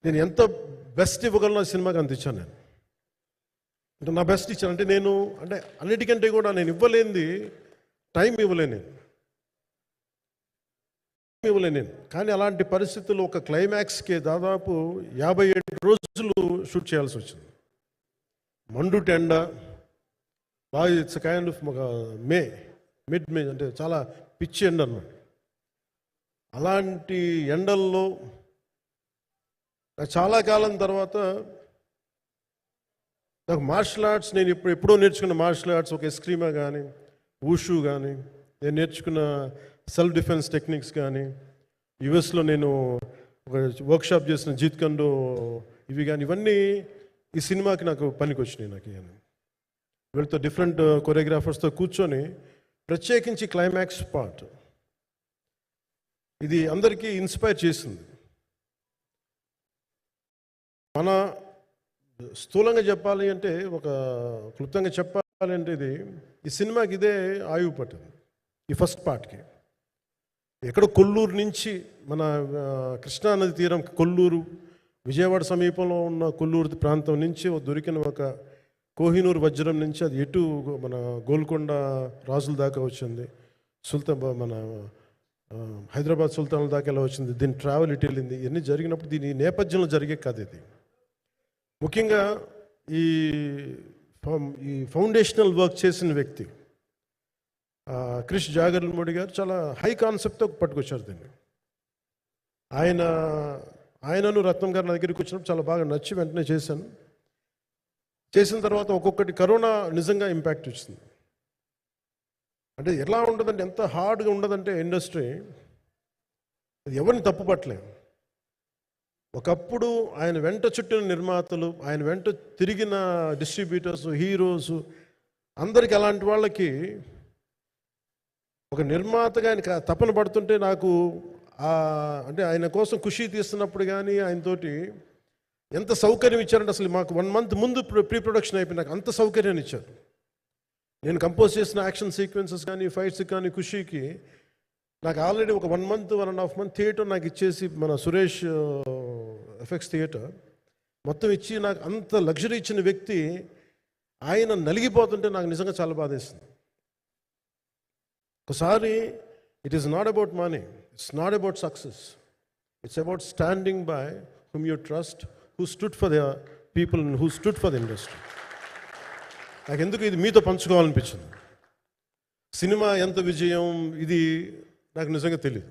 నేను ఎంత బెస్ట్ ఇవ్వగలను సినిమాకి అంత ఇచ్చాను. నేను అంటే నా బెస్ట్ ఇచ్చాను. అంటే నేను అంటే అన్నిటికంటే కూడా నేను ఇవ్వలేనిది టైం ఇవ్వలేను నేను. కానీ అలాంటి పరిస్థితుల్లో ఒక క్లైమాక్స్కి దాదాపు 57 రోజులు షూట్ చేయాల్సి వచ్చింది. మండు టెండ బాగా ఇట్స్ కైండ్ ఆఫ్ మిడ్ మే అంటే చాలా పిచ్చి ఎండ అన్నమాట. అలాంటి ఎండల్లో చాలా కాలం తర్వాత నాకు మార్షల్ ఆర్ట్స్, నేను ఎప్పుడో నేర్చుకున్న మార్షల్ ఆర్ట్స్, ఒక ఎస్క్రీమా కానీ ఊషు కానీ, నేను నేర్చుకున్న సెల్ఫ్ డిఫెన్స్ టెక్నిక్స్ కానీ, యుఎస్లో నేను ఒక వర్క్షాప్ చేసిన జీత్ కండో ఇవి కానీ, ఇవన్నీ ఈ సినిమాకి నాకు పనికి వచ్చినాయి. నాకు వీళ్ళతో డిఫరెంట్ కొరియోగ్రాఫర్స్తో కూర్చొని ప్రత్యేకించి క్లైమాక్స్ పార్ట్ ఇది అందరికీ ఇన్స్పైర్ చేసింది. మన స్థూలంగా చెప్పాలి అంటే, ఒక క్లుప్తంగా చెప్పాలి అంటే, ఈ సినిమాకి ఇదే ఆయువు పట్టింది. ఈ ఫస్ట్ పార్ట్కి ఎక్కడో కొల్లూరు నుంచి, మన కృష్ణానది తీరం కొల్లూరు, విజయవాడ సమీపంలో ఉన్న కొల్లూరు ప్రాంతం నుంచి దొరికిన ఒక కోహినూరు వజ్రం నుంచి అది ఎటు మన గోల్కొండ రాజుల దాకా వచ్చింది, మన హైదరాబాద్ సుల్తాన్ల దాకా ఎలా వచ్చింది, దీని ట్రావెల్ ఇటు వెళ్ళింది. ఇవన్నీ జరిగినప్పుడు దీని నేపథ్యంలో జరిగే కథ ఇది. ముఖ్యంగా ఈ ఫౌండేషనల్ వర్క్ చేసిన వ్యక్తి క్రిష్ జాగర్లమూడి గారు చాలా హై కాన్సెప్ట్తో పట్టుకొచ్చారు దీన్ని. ఆయనను రత్నం గారి నా దగ్గరికి వచ్చినప్పుడు చాలా బాగా నచ్చి వెంటనే చేశాను. చేసిన తర్వాత ఒక్కొక్కటి కరోనా నిజంగా ఇంపాక్ట్ వచ్చింది. అంటే ఎలా ఉండదంటే, ఎంత హార్డ్గా ఉండదంటే ఇండస్ట్రీ, అది ఎవరిని తప్పు పట్టలేము. ఒకప్పుడు ఆయన వెంట చుట్టిన నిర్మాతలు, ఆయన వెంట తిరిగిన డిస్ట్రిబ్యూటర్స్, హీరోస్, అందరికి అలాంటి వాళ్ళకి ఒక నిర్మాతగా ఆయన తపన పడుతుంటే నాకు అంటే ఆయన కోసం ఖుషి తీస్తున్నప్పుడు కానీ ఆయనతోటి ఎంత సౌకర్యం ఇచ్చారంటే, అసలు మాకు 1 month ముందు ప్రీ ప్రొడక్షన్ అయిపోయి నాకు అంత సౌకర్యాన్ని ఇచ్చారు. నేను కంపోజ్ చేసిన యాక్షన్ సీక్వెన్సెస్ కానీ, ఫైట్స్ కానీ ఖుషీకి నాకు ఆల్రెడీ ఒక 1 month 1.5 month థియేటర్ నాకు ఇచ్చేసి, మన సురేష్ ఎఫెక్ట్స్ థియేటర్ మొత్తం ఇచ్చి నాకు అంత లగ్జరీ ఇచ్చిన వ్యక్తి ఆయన నలిగిపోతుంటే నాకు నిజంగా చాలా బాధేస్తుంది. ఒకసారి it is not about money, it's not about success, it's about standing by whom you trust, who stood for the people and who stood for the industry. నాకు ఎందుకు ఇది మీతో పంచుకోవాలనిపించింది. సినిమా ఎంత విజయం ఇది నాకు నిజంగా తెలియదు,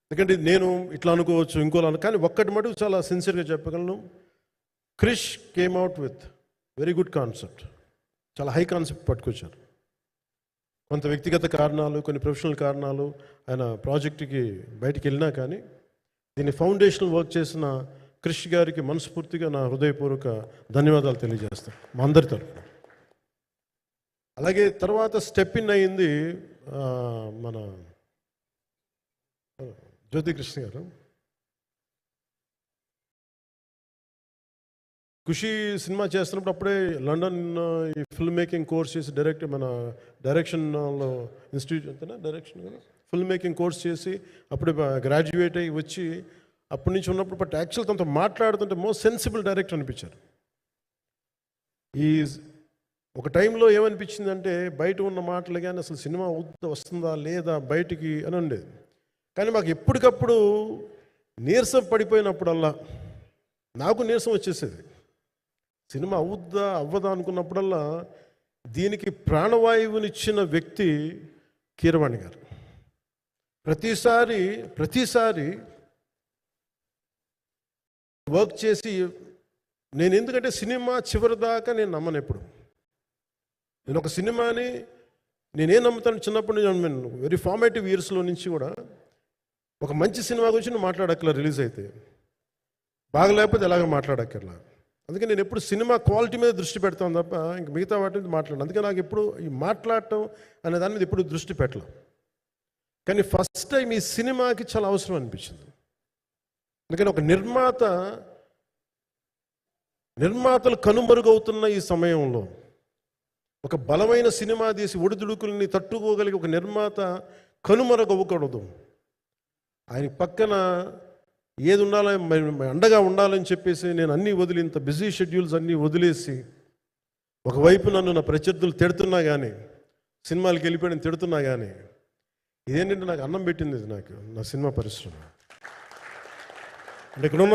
ఎందుకంటే నేను ఇట్లా అనుకోవచ్చు, ఇంకోలా కానీ ఒక్కటి మటుకు చాలా సిన్సియర్గా చెప్పగలను. Krish came out with very good concept, చాలా హై కాన్సెప్ట్ పట్టుకొచ్చారు. కొంత వ్యక్తిగత కారణాలు, కొన్ని ప్రొఫెషనల్ కారణాలు ఆయన ప్రాజెక్టుకి బయటికి వెళ్ళినా కానీ, దీన్ని ఫౌండేషనల్ వర్క్ చేసిన క్రిష్ గారికి మనస్ఫూర్తిగా నా హృదయపూర్వక ధన్యవాదాలు తెలియజేస్తాను మా అందరి తరఫున. అలాగే తర్వాత స్టెప్ ఇన్ అయింది మన జ్యోతికృష్ణ గారు. ఖుషి సినిమా చేస్తున్నప్పుడు అప్పుడే లండన్ ఈ ఫిల్మ్ మేకింగ్ కోర్స్ చేసి మన డైరెక్షన్లో ఇన్స్టిట్యూట్ అంతేనా డైరెక్షన్ కదా, ఫిల్మ్ మేకింగ్ కోర్స్ చేసి అప్పుడే గ్రాడ్యుయేట్ అయ్యి వచ్చి అప్పటి నుంచి ఉన్నప్పుడు బట్ యాక్చువల్ తనతో మాట్లాడుతుంటే మోస్ట్ సెన్సిబుల్ డైరెక్టర్ అనిపించారు. ఈ ఒక టైంలో ఏమనిపించిందంటే, బయట ఉన్న మాటలు కానీ అసలు సినిమా వస్తుందా లేదా బయటికి అని ఉండేది. కానీ మాకు ఎప్పటికప్పుడు నీరసం పడిపోయినప్పుడల్లా నాకు నీరసం వచ్చేసేది. సినిమా అవుద్దా అవ్వదా అనుకున్నప్పుడల్లా దీనికి ప్రాణవాయువునిచ్చిన వ్యక్తి కీరవాణి గారు. ప్రతిసారి వర్క్ చేసి నేను, ఎందుకంటే సినిమా చివరి దాకా నేను నమ్మను. ఎప్పుడు నేను ఒక సినిమాని నేనేం నమ్ముతాను, చిన్నప్పటి నుంచి వెరీ ఫార్మేటివ్ ఇయర్స్లో నుంచి కూడా ఒక మంచి సినిమా గురించి నువ్వు మాట్లాడక్కర్లా, రిలీజ్ అయితే బాగా లేకపోతే ఎలాగ మాట్లాడక్కర్లా. అందుకే నేను ఎప్పుడు సినిమా క్వాలిటీ మీద దృష్టి పెడతాను తప్ప ఇంక మిగతా వాటి మీద మాట్లాడను. అందుకే నాకు ఎప్పుడు ఈ మాట్లాడటం అనే దాని మీద ఎప్పుడు దృష్టి పెట్టలేం. కానీ ఫస్ట్ టైం ఈ సినిమాకి చాలా అవసరం అనిపించింది. అందుకని ఒక నిర్మాతలు కనుమరుగవుతున్న ఈ సమయంలో ఒక బలమైన సినిమా తీసి ఒడిదుడుకుల్ని తట్టుకోగలిగి ఒక నిర్మాత కనుమరుగవ్వకూడదు. ఆయన పక్కన ఏది ఉండాలో అండగా ఉండాలని చెప్పేసి నేను అన్నీ వదిలి, ఇంత బిజీ షెడ్యూల్స్ అన్నీ వదిలేసి, ఒకవైపు నన్ను నా ప్రత్యర్థులు తిడుతున్నా కానీ, సినిమాలకి వెళ్ళిపోయిన తిడుతున్నా కానీ, ఇదేంటంటే నాకు అన్నం పెట్టింది ఇది, నాకు నా సినిమా పరిశ్రమ. అంటే ఇక్కడున్న